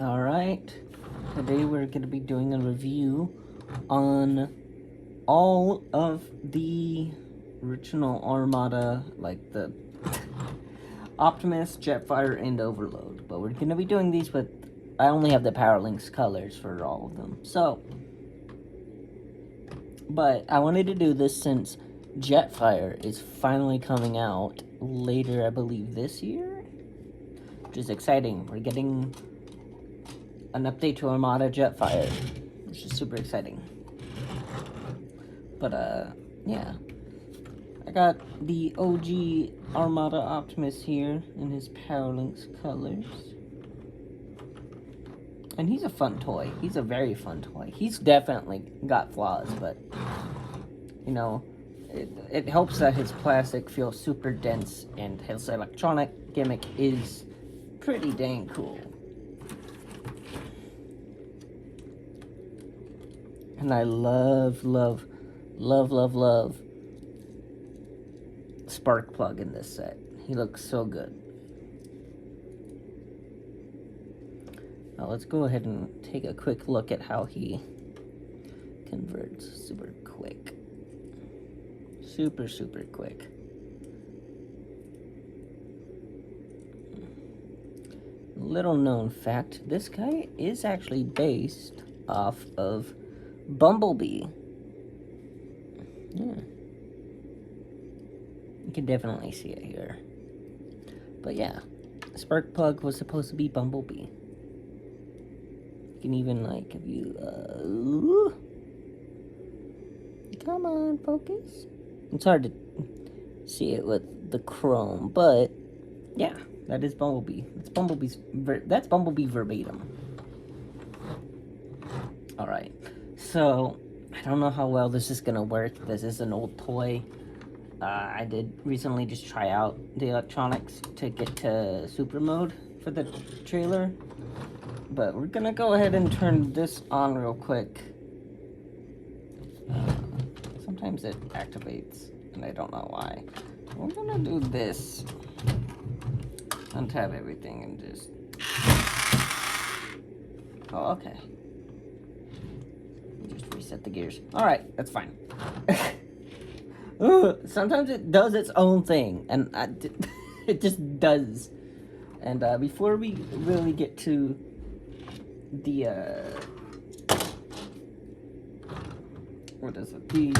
Alright, today we're going to be doing a review on all of the original Armada, like the Optimus, Jetfire, and Overload. But we're going to be doing these with, I only have the Power Links colors for all of them. But I wanted to do this since Jetfire is finally coming out later, I believe, this year. Which is exciting. We're getting an update to Armada Jetfire, which is super exciting. But, yeah. I got the OG Armada Optimus here in his Power Links colors. And he's a fun toy. He's a very fun toy. He's definitely got flaws, but, you know, it helps that his plastic feels super dense and his electronic gimmick is pretty dang cool. And I love Sparkplug in this set. He looks so good. Now let's go ahead and take a quick look at how he converts super quick. Super quick. Little known fact, this guy is actually based off of Bumblebee. Yeah. You can definitely see it here. But yeah, Sparkplug was supposed to be Bumblebee. You can even, like, if you, come on, focus. It's hard to see it with the chrome, but yeah, that is Bumblebee. That's Bumblebee verbatim. Alright, so I don't know how well this is gonna work. This is an old toy. I did recently just try out the electronics to get to super mode for the trailer. But we're gonna go ahead and turn this on real quick. Sometimes it activates, and I don't know why. We're gonna do this. Untap everything and just... Oh, okay. Just reset the gears. Alright, that's fine. Sometimes it does its own thing, and it just does. And before we really get to the what is it? The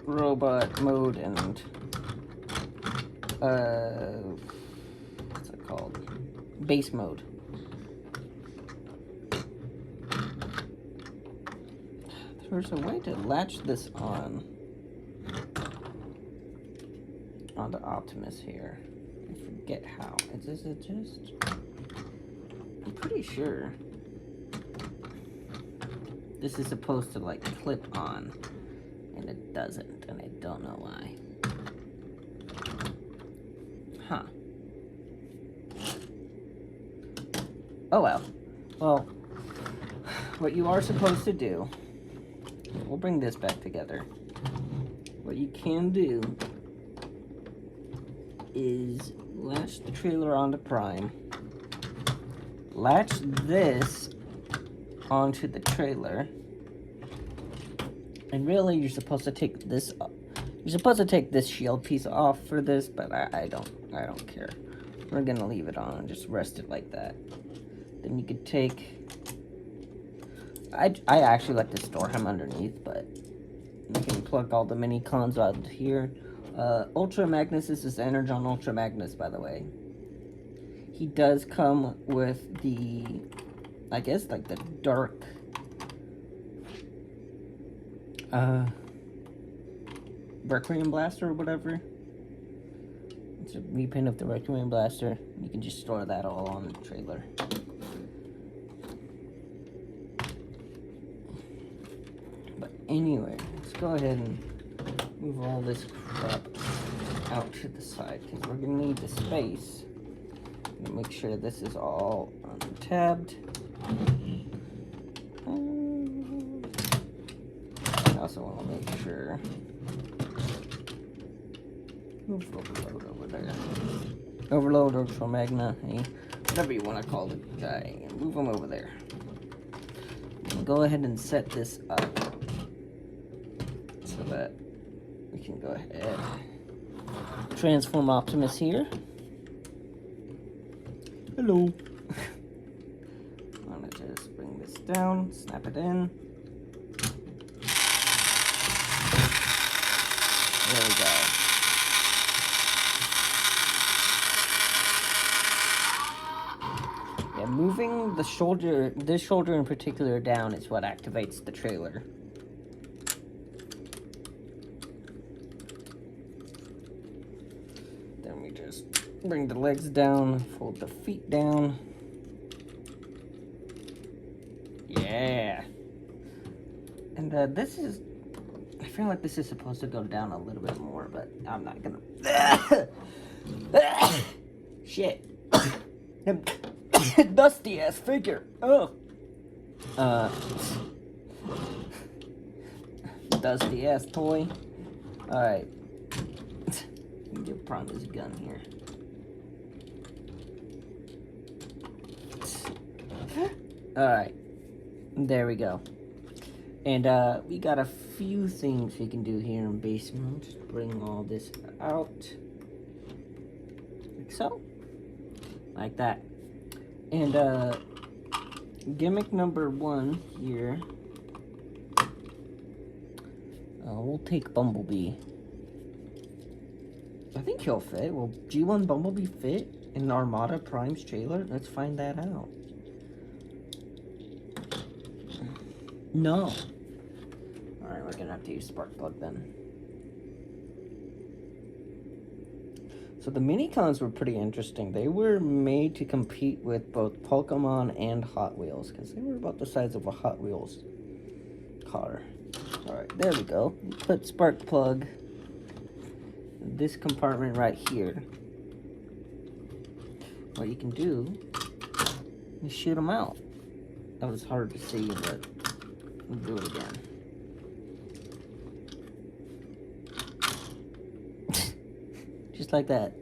robot mode and what's it called? Base mode. There's a way to latch this on the Optimus here. I forget how. Is it just? I'm pretty sure this is supposed to, like, clip on, and it doesn't, and I don't know why. Huh. Oh well. Well, what you are supposed to do, we'll bring this back together. What you can do is latch the trailer onto Prime, latch this onto the trailer, and really you're supposed to take this shield piece off for this, but I don't care. We're gonna leave it on and just rest it like that. Then you could take, I actually like to store him underneath, but you can plug all the mini cons out here. Ultra Magnus, this is Energon Ultra Magnus, by the way. He does come with the, I guess, like the dark Requiem Blaster or whatever. It's a reprint of the Requiem Blaster. You can just store that all on the trailer. But anyway, let's go ahead and move all this crap out to the side, because we're going to need the space. Make sure this is all untabbed. I also want to make sure. Move Overload over there. Overload, Ultra Magnus. Hey, we whatever you want to call the guy, and move him over there. And go ahead and set this up so that we can go ahead transform Optimus here. Hello. I'm gonna just bring this down, snap it in. There we go. Yeah, moving the shoulder, this shoulder in particular, down is what activates the trailer. Then we just bring the legs down, fold the feet down. Yeah. And this is, I feel like this is supposed to go down a little bit more, but I'm not gonna. Shit. Dusty ass figure. Oh. Dusty ass toy. Alright. Give Prime his gun here. Alright. There we go. And we got a few things we can do here in basement. Just bring all this out. Like so. Like that. And gimmick number 1 here. We'll take Bumblebee. I think he'll fit. Will G1 Bumblebee fit in Armada Prime's trailer? Let's find that out. No. Alright, we're gonna have to use Spark Plug then. So the Minicons were pretty interesting. They were made to compete with both Pokemon and Hot Wheels, because they were about the size of a Hot Wheels car. Alright, there we go. Put Spark Plug in this compartment right here. What you can do is shoot them out. That was hard to see, but we'll do it again. Just like that.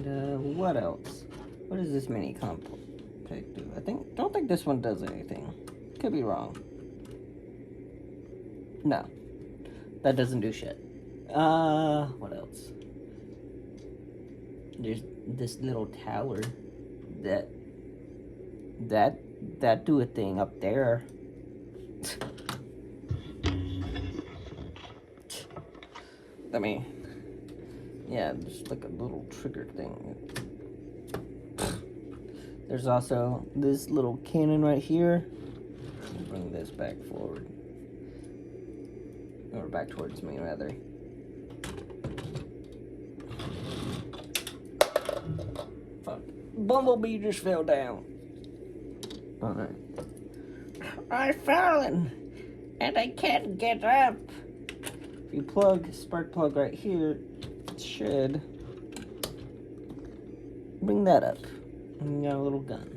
And what else? What does this mini compact do? Don't think this one does anything. Could be wrong. No, that doesn't do shit. What else? There's this little tower that do a thing up there. I mean, yeah, just like a little trigger thing. There's also this little cannon right here. I'll bring this back forward. Or back towards me, rather. Fuck. Bumblebee just fell down. Alright. I've fallen, and I can't get up. If you plug Spark Plug right here, it should bring that up. And you got a little gun.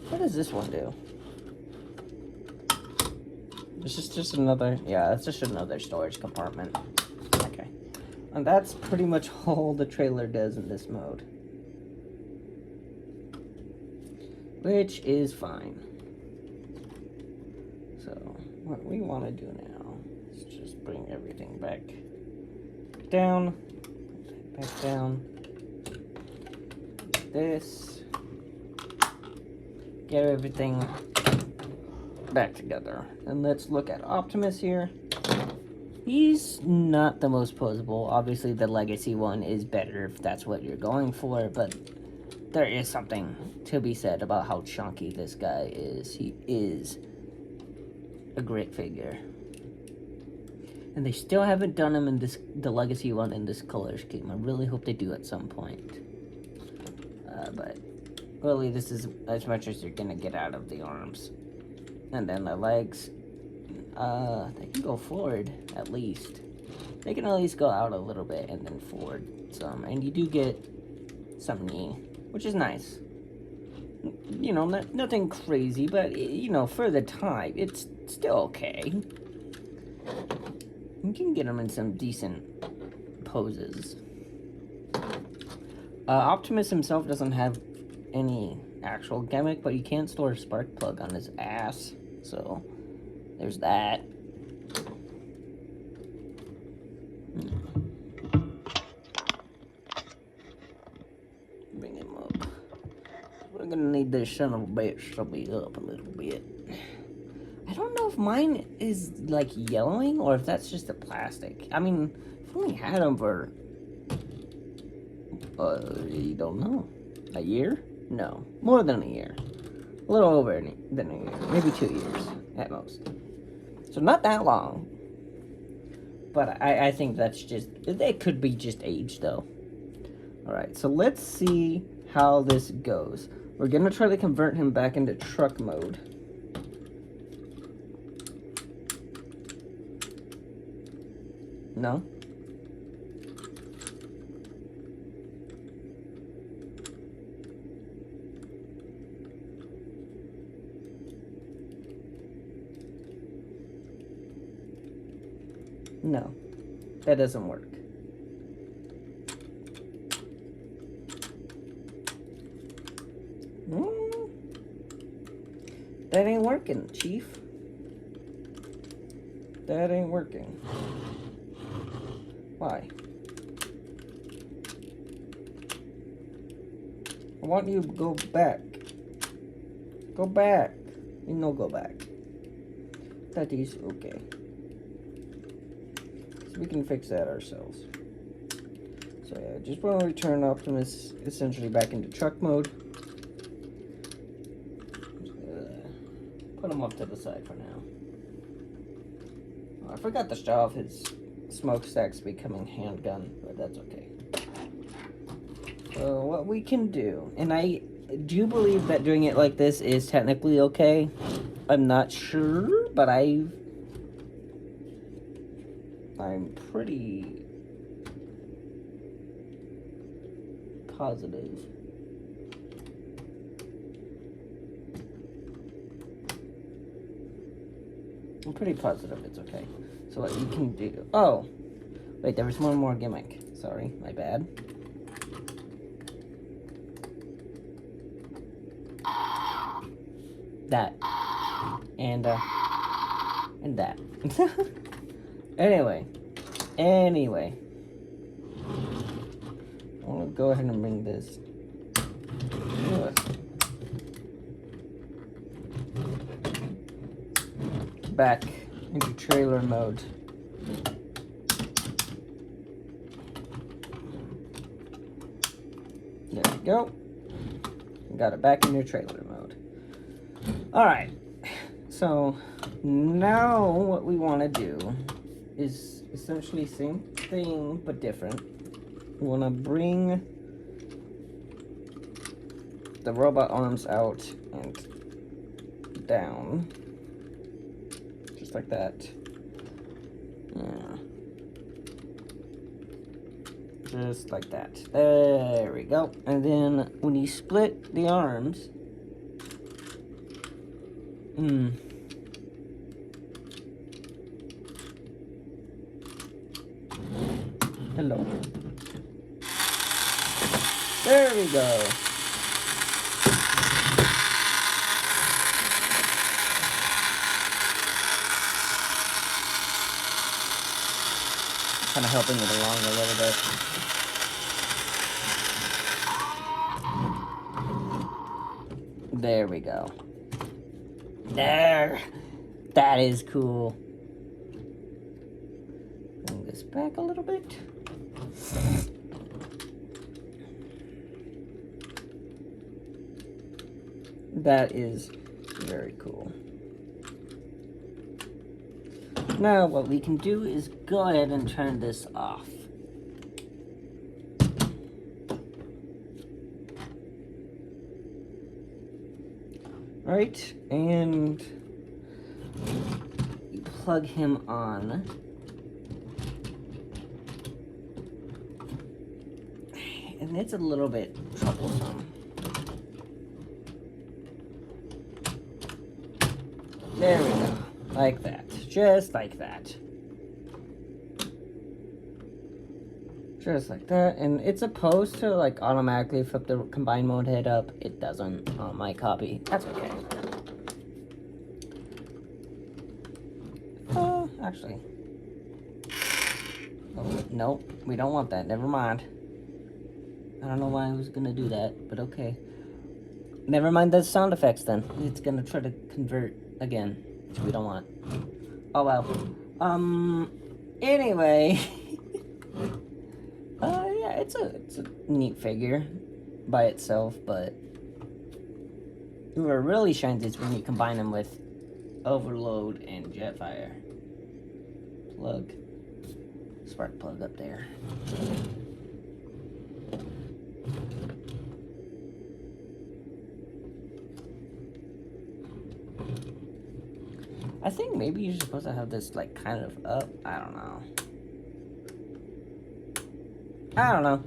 What does this one do? It's just another, yeah, it's just another storage compartment. Okay. And that's pretty much all the trailer does in this mode. Which is fine. So, what we want to do now is just bring everything back down. Back down. This. Get everything back together. And let's look at Optimus here. He's not the most posable. Obviously, the Legacy one is better if that's what you're going for, but there is something to be said about how chunky this guy is. He is a great figure. And they still haven't done him in the Legacy one in this color scheme. I really hope they do at some point. But really, this is as much as you're gonna get out of the arms. And then the legs, they can go forward at least. They can at least go out a little bit and then forward some. And you do get some knee, which is nice. You know, nothing crazy, but, you know, for the time, it's still okay. You can get them in some decent poses. Optimus himself doesn't have any actual gimmick, but you can store a spark plug on his ass. So, there's that. Bring him up. We're gonna need this son of a bitch to be up a little bit. I don't know if mine is like yellowing or if that's just the plastic. I mean, I've only had them for, you don't know, a year? No, more than a year. A little over than a year, maybe 2 years at most. So not that long. But I think that's just, it could be just age though. Alright, so let's see how this goes. We're gonna try to convert him back into truck mode. No? No, that doesn't work. That ain't working, Chief. That ain't working. Why? I want you to go back. Go back. You know, go back. That is okay. So we can fix that ourselves. So yeah, just want to return Optimus essentially back into truck mode. Put him off to the side for now. Oh, I forgot to show off his smokestacks becoming handgun, but that's okay. So what we can do, and I do believe that doing it like this is technically okay. I'm not sure, but I'm pretty positive. I'm pretty positive it's okay. So what you can do... Oh! Wait, there was one more gimmick. Sorry, my bad. That. And that. Anyway. I want to go ahead and bring this... back into trailer mode. There we go. Got it back into trailer mode. Alright, so now what we want to do is essentially same thing but different. We want to bring the robot arms out and down. Just like that. Yeah. Just like that. There we go. And then when you split the arms, hello. There we go. Kind of helping it along a little bit. There we go. There. That is cool. Bring this back a little bit. That is very cool. Now what we can do is go ahead and turn this off. Right, and you plug him on. And it's a little bit troublesome. There we go, like that. Just like that. Just like that, and it's supposed to like automatically flip the combine mode head up. It doesn't on my copy. That's okay. Actually. Oh, nope, we don't want that. Never mind. I don't know why I was gonna do that, but okay. Never mind those sound effects then. It's gonna try to convert again, which we don't want. Oh well. Anyway. Yeah, it's a neat figure by itself, but where it really shines is when you combine them with Overload and Jetfire. Plug. Spark plug up there. I think maybe you're supposed to have this like kind of up. I don't know.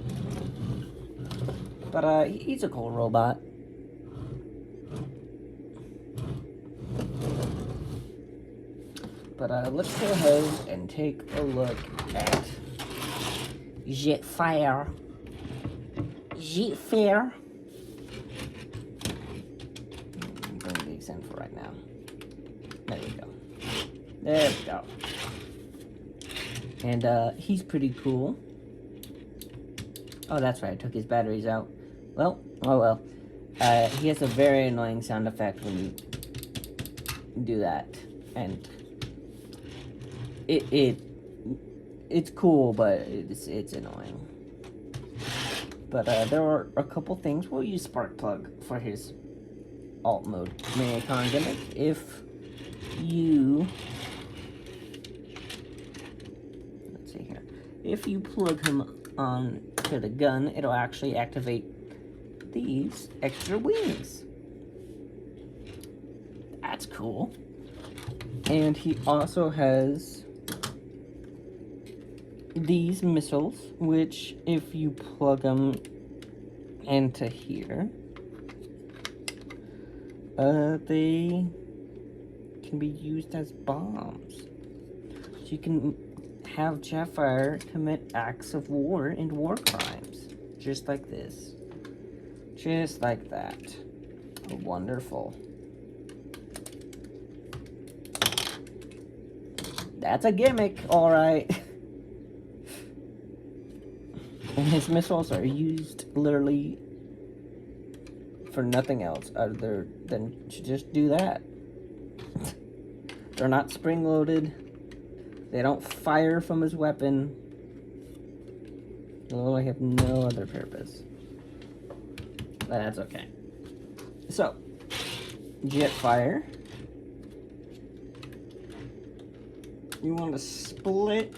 But he's a cool robot. But let's go ahead and take a look at Jetfire. Jetfire. Bring these in for right now. There you go. There we go. And he's pretty cool. Oh, that's right. I took his batteries out. Well, oh well. He has a very annoying sound effect when you do that, and it's cool, but it's annoying. But there are a couple things. We'll use spark plug for his alt mode Minicon gimmick. If you let's see here, if you plug him on to the gun, it'll actually activate these extra wings. That's cool. And he also has these missiles, which if you plug them into here, they can be used as bombs. So you can have Jetfire commit acts of war and war crimes. Just like this. Just like that. Wonderful. That's a gimmick, alright. And his missiles are used literally for nothing else other than to just do that. They're not spring-loaded. They don't fire from his weapon. Well, I have no other purpose. But that's okay. So, Jetfire. You want to split...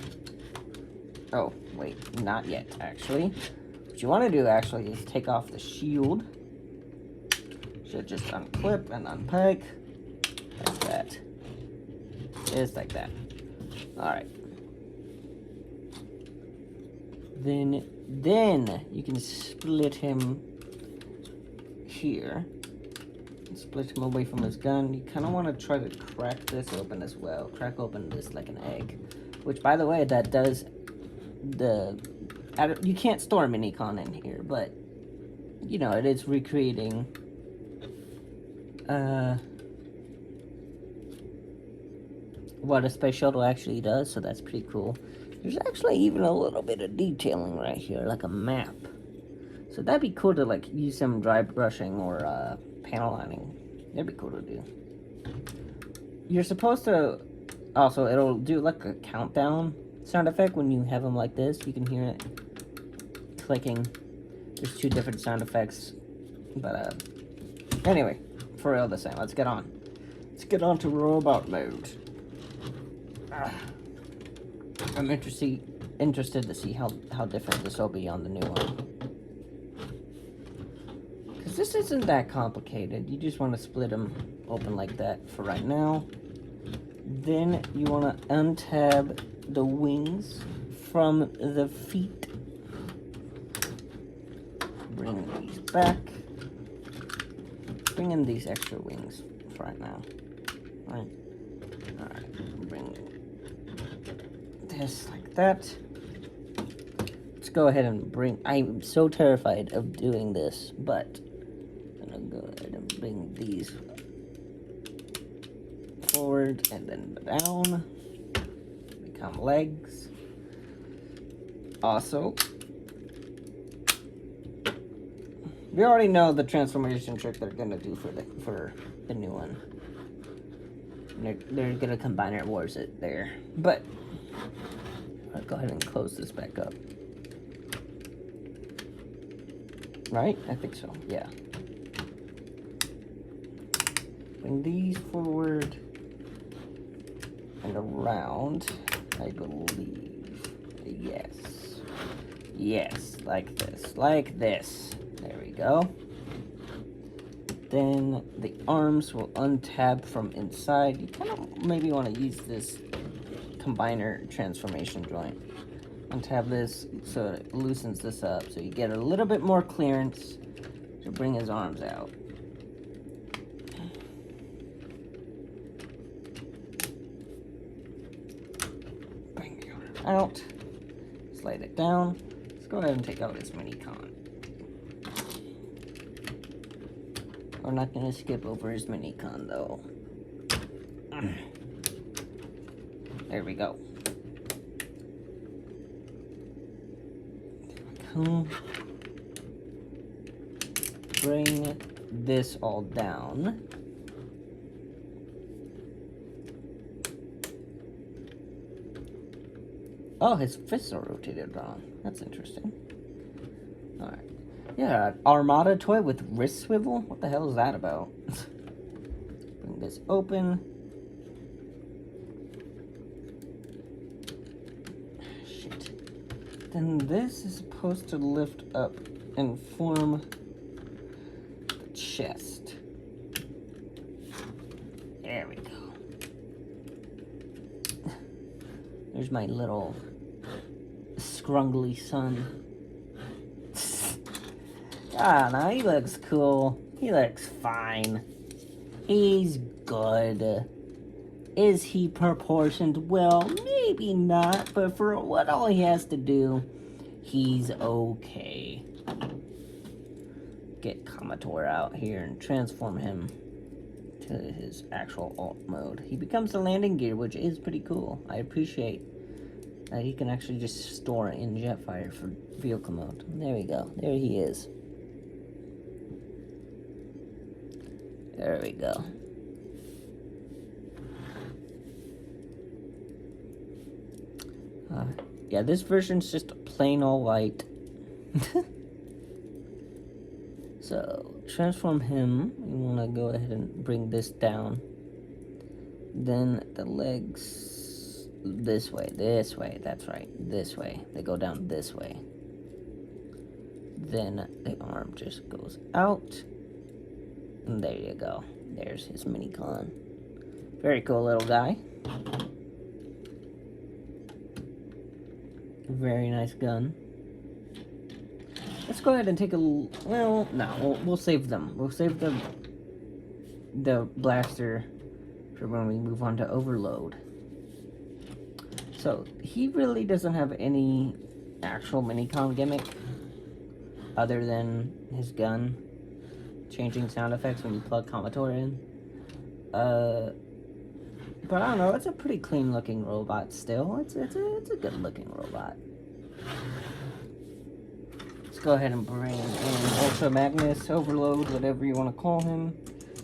Oh, wait, not yet, actually. What you want to do, actually, is take off the shield. Should just unclip and unpeg. Like that. Just like that. Alright. Then you can split him here. Split him away from his gun. You kind of want to try to crack this open as well. Crack open this like an egg. Which, by the way, that does the... You can't store Minicon in here, but, you know, it is recreating... what a space shuttle actually does, so that's pretty cool. There's actually even a little bit of detailing right here, like a map. So that'd be cool to, like, use some dry brushing or, panel lining. That'd be cool to do. You're supposed to... Also, it'll do, like, a countdown sound effect when you have them like this. You can hear it clicking. There's two different sound effects. But, anyway, for real this time, let's get on. Let's get on to robot mode. I'm interested to see how different this will be on the new one. Because this isn't that complicated. You just want to split them open like that for right now. Then you want to untab the wings from the feet. Bring these back. Bring in these extra wings for right now. Alright. Bring this like that. Let's go ahead and bring... I'm so terrified of doing this, but I'm going to go ahead and bring these forward and then down. Become legs. Also, we already know the transformation trick they're going to do for the new one. They're going to combine it towards it there. But I'll go ahead and close this back up. Right? I think so, yeah. Bring these forward and around, I believe. Yes. Yes, like this. Like this. There we go. Then the arms will untab from inside. You kind of maybe want to use this combiner transformation joint. Untab this so it loosens this up, so you get a little bit more clearance to bring his arms out. Bring the arm out. Slide it down. Let's go ahead and take out his mini-con. We're not going to skip over his mini-con, though. There we go. Bring this all down. Oh, his fists are rotated wrong. That's interesting. Alright. Yeah, Armada toy with wrist swivel? What the hell is that about? Bring this open. Shit. Then this is supposed to lift up and form the chest. There we go. There's my little scrungly son. Ah, no, he looks cool. He looks fine. He's good. Is he proportioned? Well, maybe not, but for what all he has to do, he's okay. Get Commodore out here and transform him to his actual alt mode. He becomes the landing gear, which is pretty cool. I appreciate that he can actually just store it in Jetfire for vehicle mode. There we go. There he is. There we go. Yeah, this version's just plain all white. So, transform him. You want to go ahead and bring this down. Then the legs this way, that's right, this way. They go down this way. Then the arm just goes out. And there you go. There's his mini-con. Very cool little guy. Very nice gun. Let's go ahead and take a... Well, no, we'll save them. We'll save the blaster for when we move on to Overload. So, he really doesn't have any actual mini-con gimmick other than his gun. Changing sound effects when you plug Commodore in. But I don't know, it's a pretty clean looking robot still. It's a good looking robot. Let's go ahead and bring in Ultra Magnus, Overload, whatever you want to call him.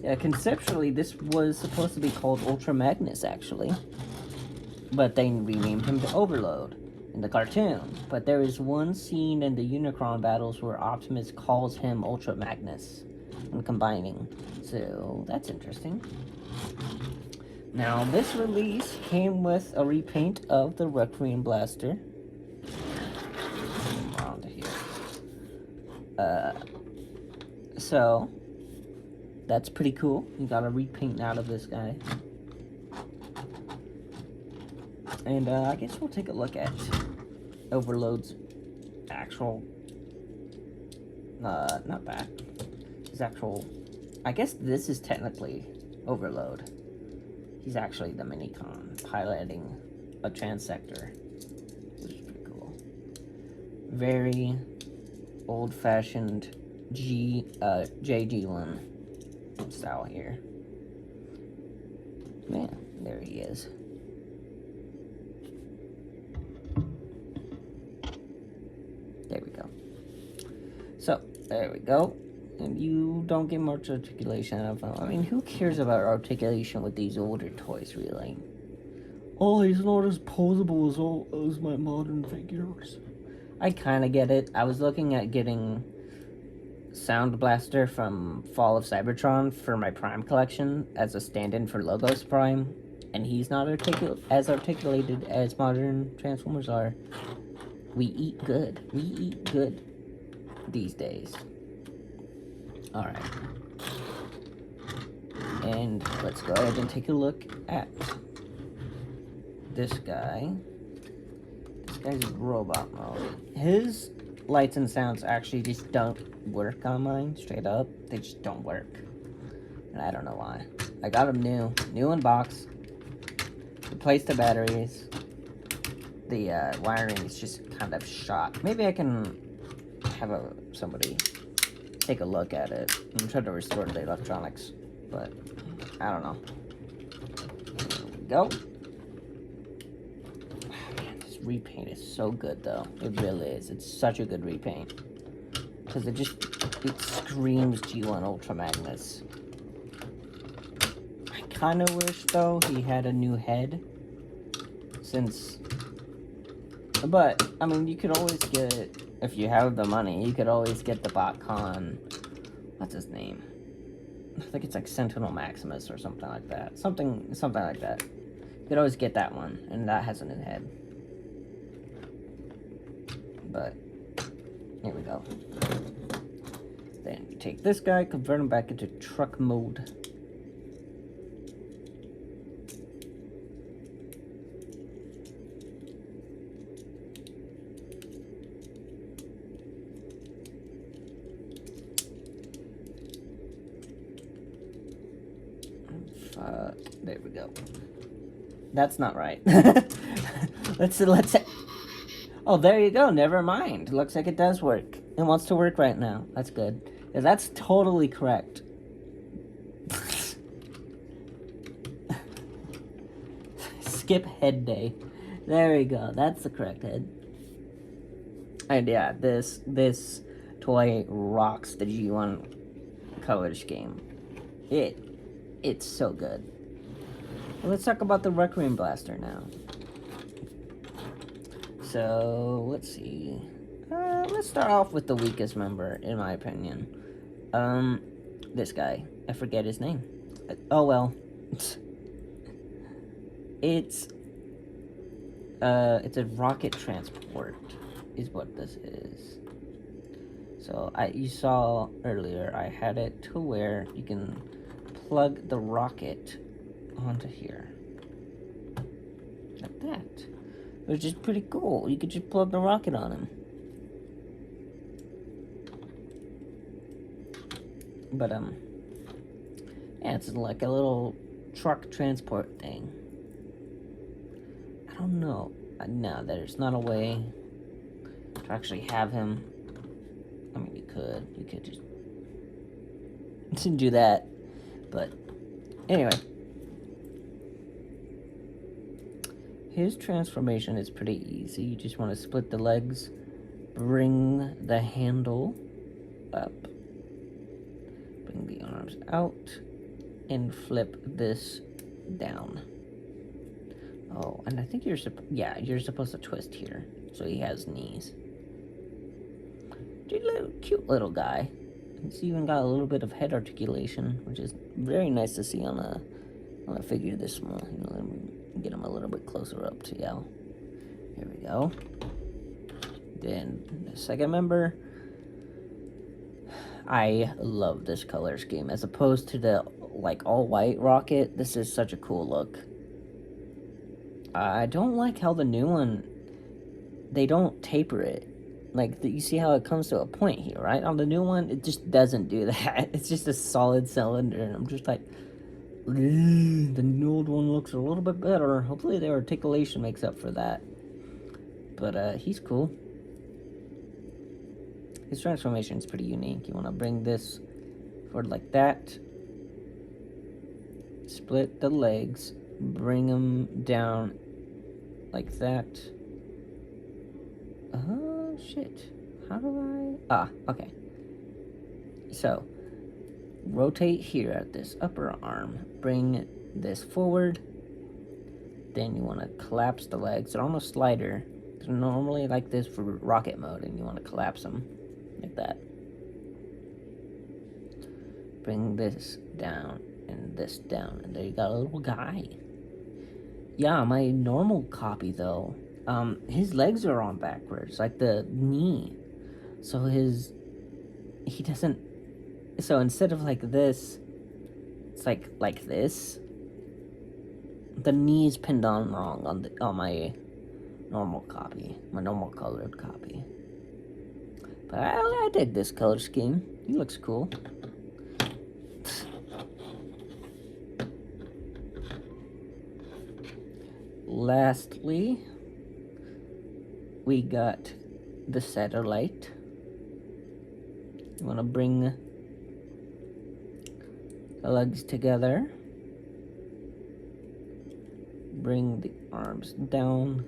Yeah, conceptually this was supposed to be called Ultra Magnus actually. But they renamed him to Overload in the cartoon. But there is one scene in the Unicron battles where Optimus calls him Ultra Magnus when combining. So that's interesting. Now this release came with a repaint of the Requiem Blaster. Around here. So that's pretty cool. You got a repaint out of this guy. And I guess we'll take a look at Overload's actual, not that, his actual, I guess this is technically Overload. He's actually the mini-con piloting a transector, which is pretty cool. very old-fashioned JG1 style here. Man, there he is. There we go. So, there we go. And you don't get much articulation out of them. I mean, who cares about articulation with these older toys, really? Oh, he's not as posable as my modern figures. I kind of get it. I was looking at getting Sound Blaster from Fall of Cybertron for my Prime collection as a stand-in for Logos Prime, and he's not as articulated as modern Transformers are. We eat good. We eat good these days. Alright. And let's go ahead and take a look at this guy. This guy's robot mode. His lights and sounds actually just don't work on mine, straight up. They just don't work. And I don't know why. I got them new in box. Replaced the batteries. The wiring is just kind of shot. Maybe I can have somebody take a look at it and try to restore the electronics, but I don't know. There we go. Man, this repaint is so good, though. It really is. It's such a good repaint because it screams G1 Ultra Magnus. I kind of wish, though, he had a new head, but I mean, you could always get, if you have the money, you could always get the BotCon, what's his name? I think it's like Sentinel Maximus or something like that. Something like that. You could always get that one, and that has a new head. But, here we go. Then you take this guy, convert him back into truck mode. There we go. That's not right. let's. Oh, there you go. Never mind. Looks like it does work. It wants to work right now. That's good. Yeah, that's totally correct. Skip head day. There we go. That's the correct head. And yeah, this toy rocks the G1 color scheme. It's so good. Well, let's talk about the Requiem Blaster now. So, let's see. Let's start off with the weakest member, in my opinion. This guy. I forget his name. Oh, well. It's a rocket transport, is what this is. So, you saw earlier, I had it to where you can plug the rocket onto here. Like that. Which is pretty cool. You could just plug the rocket on him. But, yeah, it's like a little truck transport thing. I don't know. No, there's not a way to actually have him. I mean, you could just do that. But, anyway. His transformation is pretty easy. You just want to split the legs, bring the handle up, bring the arms out, and flip this down. Oh, and I think you're supposed to twist here, so he has knees. Cute little guy. He's even got a little bit of head articulation, which is very nice to see on a figure this small. You know, let me get him a little bit closer up to y'all. Here we go. Then the second member. I love this color scheme as opposed to the like all white rocket. This is such a cool look. I don't like how the new one, they don't taper it. Like, you see how it comes to a point here, right? On the new one, it just doesn't do that. It's just a solid cylinder, and I'm just like, the old one looks a little bit better. Hopefully the articulation makes up for that. But, he's cool. His transformation is pretty unique. You want to bring this forward like that. Split the legs. Bring them down like that. Oh, shit. How do I... Ah, okay. So, rotate here at this upper arm. Bring this forward. Then you want to collapse the legs. They're on a slider. They're normally like this for rocket mode, and you want to collapse them like that. Bring this down and this down, and there you got a little guy. Yeah, my normal copy though, his legs are on backwards, like the knee. So he doesn't. So instead of like this, it's like this. The knee is pinned on wrong on my normal copy, my normal colored copy. But I dig this color scheme. He looks cool. Lastly, we got the satellite. You want to bring the legs together. Bring the arms down.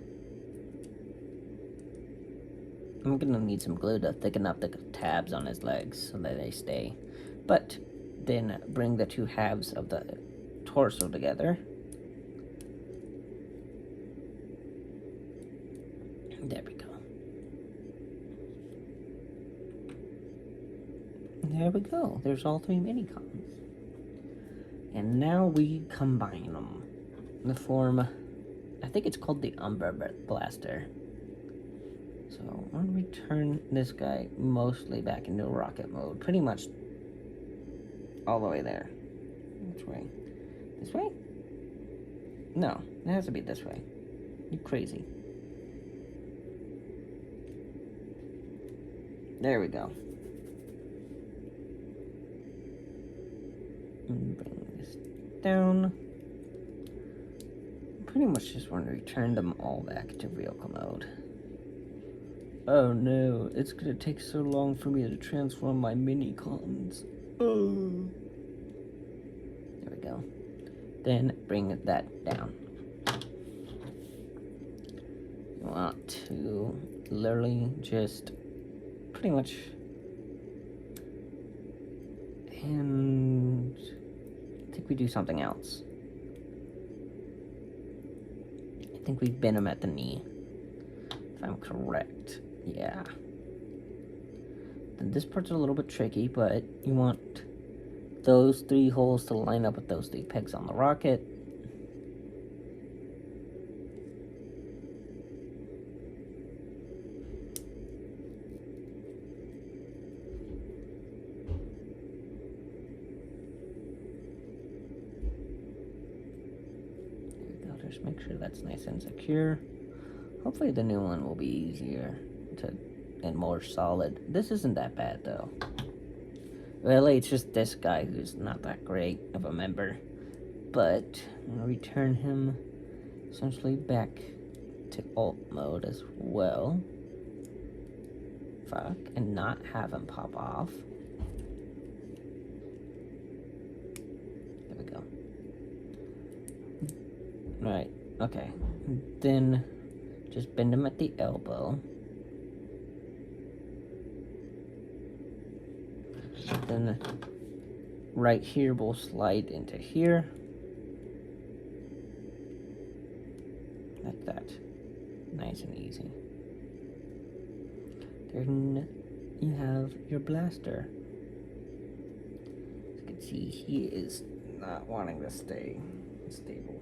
I'm gonna need some glue to thicken up the tabs on his legs so that they stay. But then bring the two halves of the torso together. There we go. There we go. There's all three mini-cons. And now we combine them. The form, I think it's called the Umbra Blaster. So I'm going to turn this guy mostly back into rocket mode. Pretty much all the way there. Which way? This way? No, it has to be this way. You crazy. There we go. And bring this down. Pretty much just want to return them all back to vehicle mode. Oh no, it's gonna take so long for me to transform my mini-cons. Oh. There we go. Then bring that down. You want to literally just pretty much, and I think we do something else. I think we bend him at the knee, if I'm correct. Yeah. Then this part's a little bit tricky, but you want those three holes to line up with those three pegs on the rocket. Just make sure that's nice and secure. Hopefully the new one will be easier and more solid. This isn't that bad though. Really, it's just this guy who's not that great of a member. But I'm gonna return him essentially back to alt mode as well. Fuck, and not have him pop off. There we go. Right, okay. Then just bend him at the elbow. Then right here will slide into here. Like that. Nice and easy. Then you have your blaster. As you can see, he is not wanting to stay stable.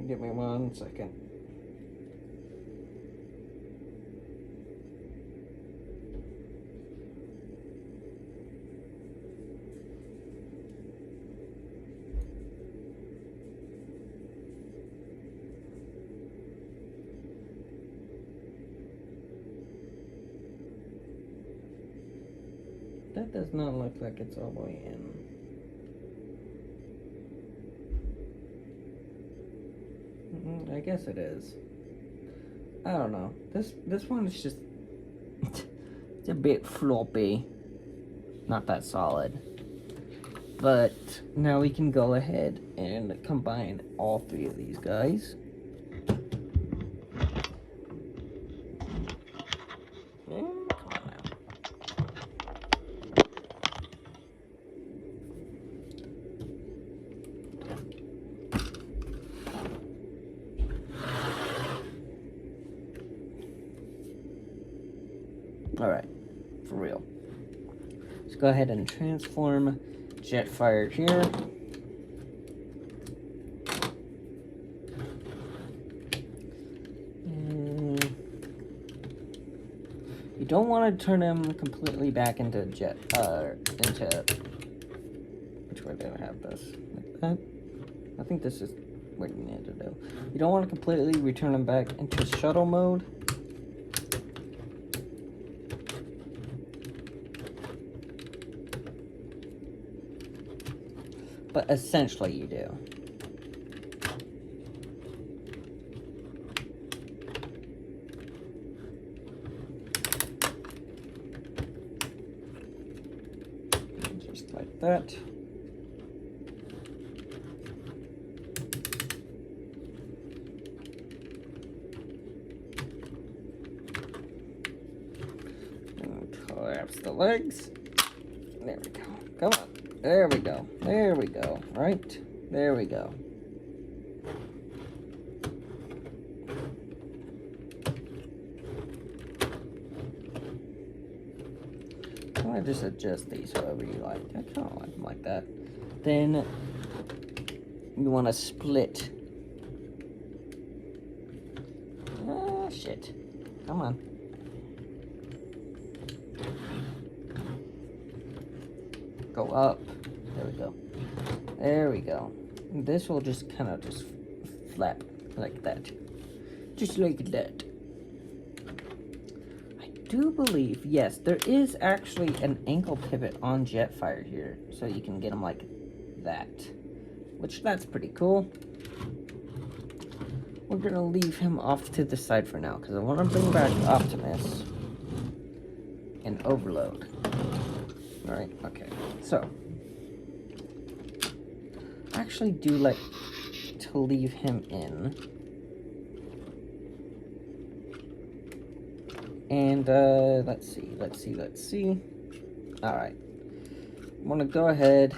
Give me 1 second. That does not look like it's all the way in. I guess it is. I don't know. This one is just it's a bit floppy, not that solid. But now we can go ahead and combine all three of these guys. Alright, for real. Let's go ahead and transform Jetfire here. You don't want to turn him completely back into which way do I have this? Like that? I think this is what you need to do. You don't want to completely return him back into shuttle mode. But essentially you do. Just like that. And collapse the legs. There we go. Come on. There we go. There we go. Right? There we go. I just adjust these however you like. I kind of like them like that. Then you want to split. Ah, shit. Come on. Go up. There we go. There we go. And this will just kind of just flap like that. Just like that. I do believe, yes, there is actually an ankle pivot on Jetfire here. So you can get him like that. Which, that's pretty cool. We're going to leave him off to the side for now. Because I want to bring back Optimus. And Overload. Alright, okay. So, I actually do like to leave him in. And, let's see. Alright. I'm gonna go ahead.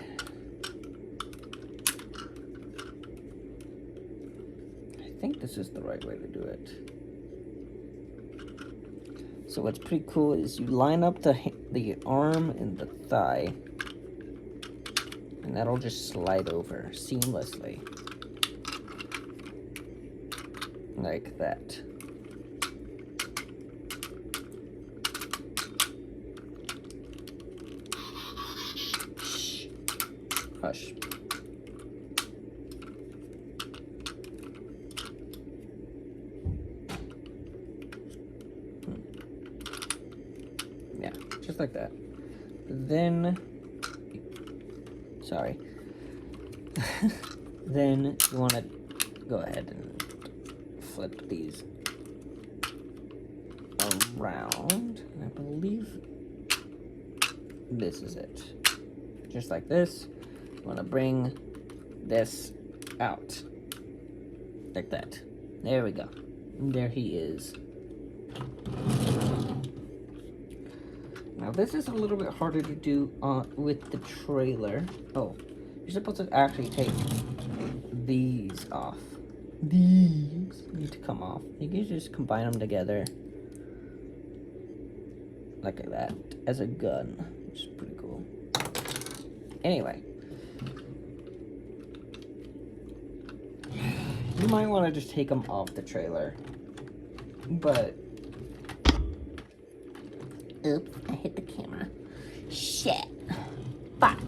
I think this is the right way to do it. So what's pretty cool is you line up the arm and the thigh, and that'll just slide over seamlessly, like that. Shh. Hush. Yeah, just like that. Then, sorry. Then you want to go ahead and flip these around. I believe this is it. Just like this. You want to bring this out. Like that. There we go. And there he is. Now this is a little bit harder to do with the trailer. Oh, you're supposed to actually take these off. These need to come off. You can just combine them together like that as a gun, which is pretty cool. Anyway, you might want to just take them off the trailer, but oops, I hit the camera. Shit. Fuck.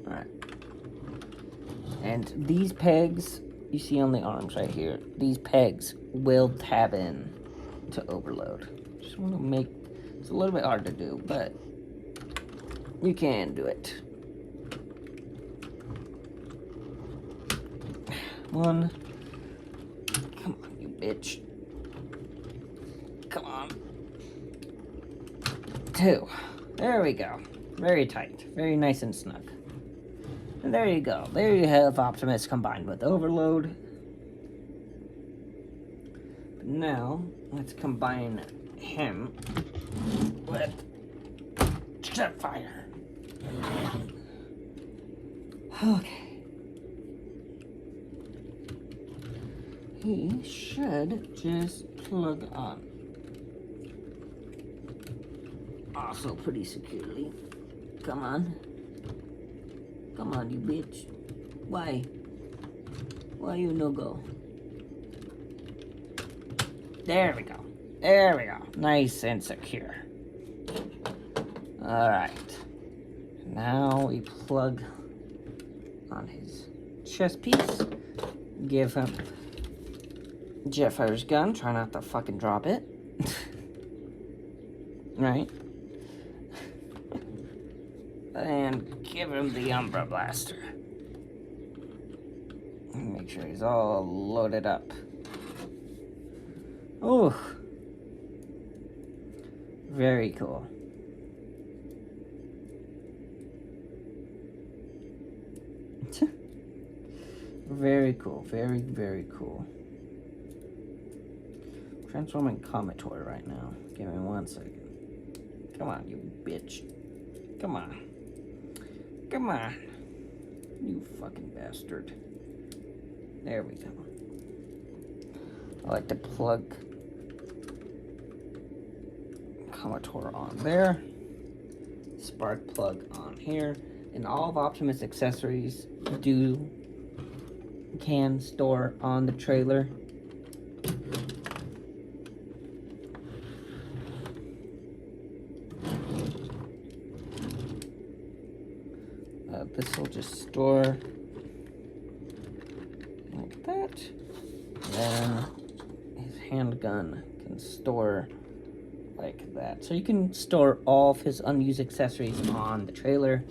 Alright. And these pegs you see on the arms right here, these pegs will tab in to overload. Just want to make, it's a little bit hard to do, but you can do it. One. Come on, you bitch. 2. There we go. Very tight. Very nice and snug. And there you go. There you have Optimus combined with Overload. But now, let's combine him with Jetfire. Okay. He should just plug on. Also pretty securely. Come on. Come on, you bitch. Why? Why you no go? There we go. There we go. Nice and secure. Alright. Now we plug on his chest piece. Give him Jetfire's gun. Try not to fucking drop it. Right? And give him the Umbra Blaster. Make sure he's all loaded up. Oh, very cool. Very cool. Very, very cool. Transforming Commodore right now. Give me 1 second. Come on, you bitch. Come on. Come on. You fucking bastard. There we go. I like to plug Commodore on there. Spark plug on here. And all of Optimus accessories can store on the trailer. This will just store like that. Then his handgun can store like that. So you can store all of his unused accessories on the trailer.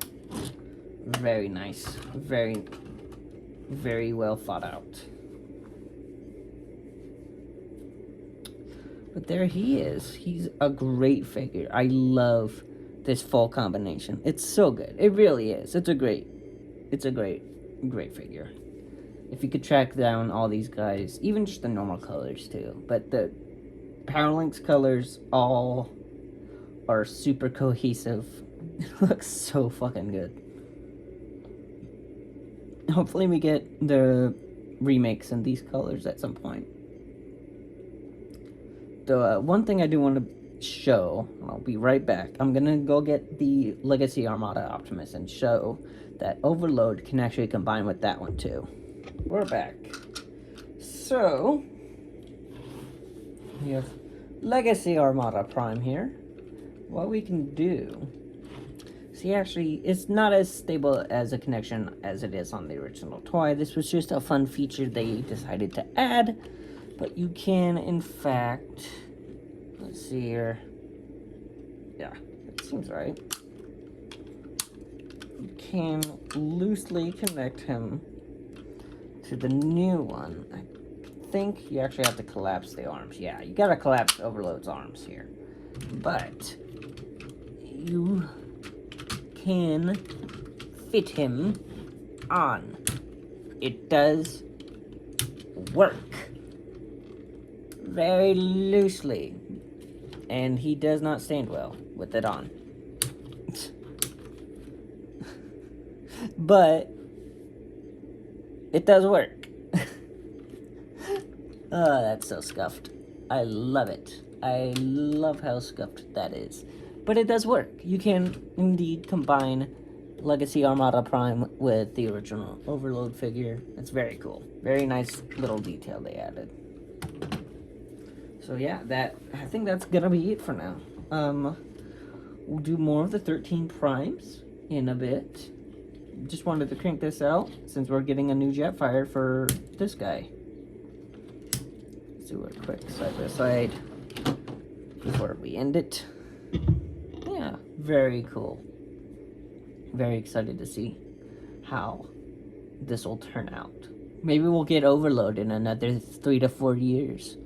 Very nice. Very, very well thought out. But there he is. He's a great figure. I love this full combination. It's so good. It really is. It's a great figure. If you could track down all these guys, even just the normal colors too, but the Power Links colors all are super cohesive. It looks so fucking good. Hopefully we get the remakes in these colors at some point. The one thing I do want to show, and I'll be right back. I'm gonna go get the Legacy Armada Optimus and show that Overload can actually combine with that one too. We're back. So we have Legacy Armada Prime here. What we can do, see, actually it's not as stable as a connection as it is on the original toy. This was just a fun feature they decided to add, but you can in fact, let's see here. Yeah, it seems right. You can loosely connect him to the new one. I think you actually have to collapse the arms. Yeah, you gotta collapse Overload's arms here. But you can fit him on. It does work. Very loosely. And he does not stand well with it on. But it does work. Oh, that's so scuffed. I love it. I love how scuffed that is. But it does work. You can indeed combine Legacy Armada Prime with the original Overload figure. It's very cool. Very nice little detail they added. So yeah, I think that's gonna be it for now. We'll do more of the 13 primes in a bit. Just wanted to crank this out since we're getting a new Jetfire for this guy. Let's do a quick side by side before we end it. Yeah, very cool. Very excited to see how this will turn out. Maybe we'll get Overload in another 3 to 4 years.